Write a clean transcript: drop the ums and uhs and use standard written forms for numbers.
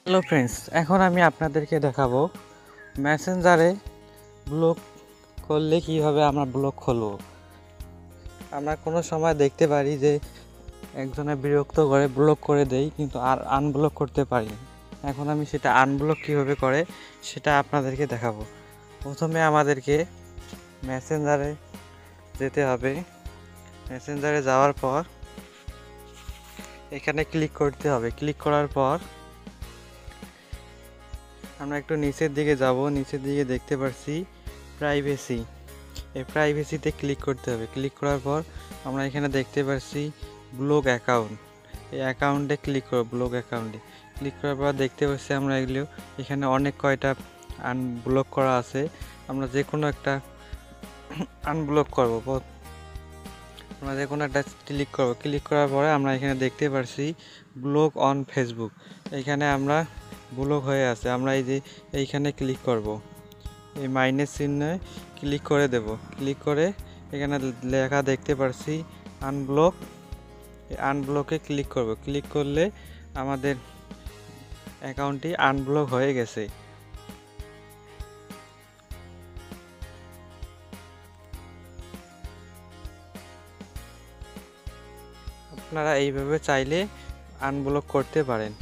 Hello friends, এখন আমি আপনাদেরকে দেখাবো মেসেঞ্জারে ব্লক করলে কিভাবে আমরা ব্লক খুলব। আমরা কোনো সময় দেখতে পারি যে একজনে বিরক্ত করে ব্লক করে দেই, কিন্তু আর আনব্লক করতে পারি না। এখন আমি সেটা আনব্লক কিভাবে করে সেটা আপনাদেরকে দেখাবো। প্রথমে আমাদেরকে মেসেঞ্জারে যেতে হবে। মেসেঞ্জারে যাওয়ার পর এখানে ক্লিক করতে হবে। ক্লিক করার পর আমরা একটু নিচের দিকে যাব। নিচের দিকে দেখতে পাচ্ছি প্রাইভেসি। এই প্রাইভেসিতে ক্লিক করতে হবে। ক্লিক করার পর আমরা এখানে দেখতে পাচ্ছি ব্লক অ্যাকাউন্ট। এই অ্যাকাউন্টে ক্লিক করব। ব্লক অ্যাকাউন্টে ক্লিক করার পর দেখতে পাচ্ছি আমরা এগুলো এখানে অনেক কয়টা আনব্লক করা আছে। আমরা যে কোনো একটা আনব্লক করব। আমরা যে কোনো একটা ক্লিক করব। ক্লিক করার পরে আমরা এখানে দেখতে পাচ্ছি ব্লক অন ফেসবুক। এখানে আমরা ব্লক হয়ে আছে। আমরা এই যে এইখানে ক্লিক করব। এই মাইনাস চিহ্নে ক্লিক করে দেব। ক্লিক করে এখানে লেখা দেখতে পাচ্ছি আনব্লক। এই আনব্লকে ক্লিক করব। ক্লিক করলে আমাদের অ্যাকাউন্টটি আনব্লক হয়ে গেছে। আপনারা এইভাবে চাইলে আনব্লক করতে পারেন।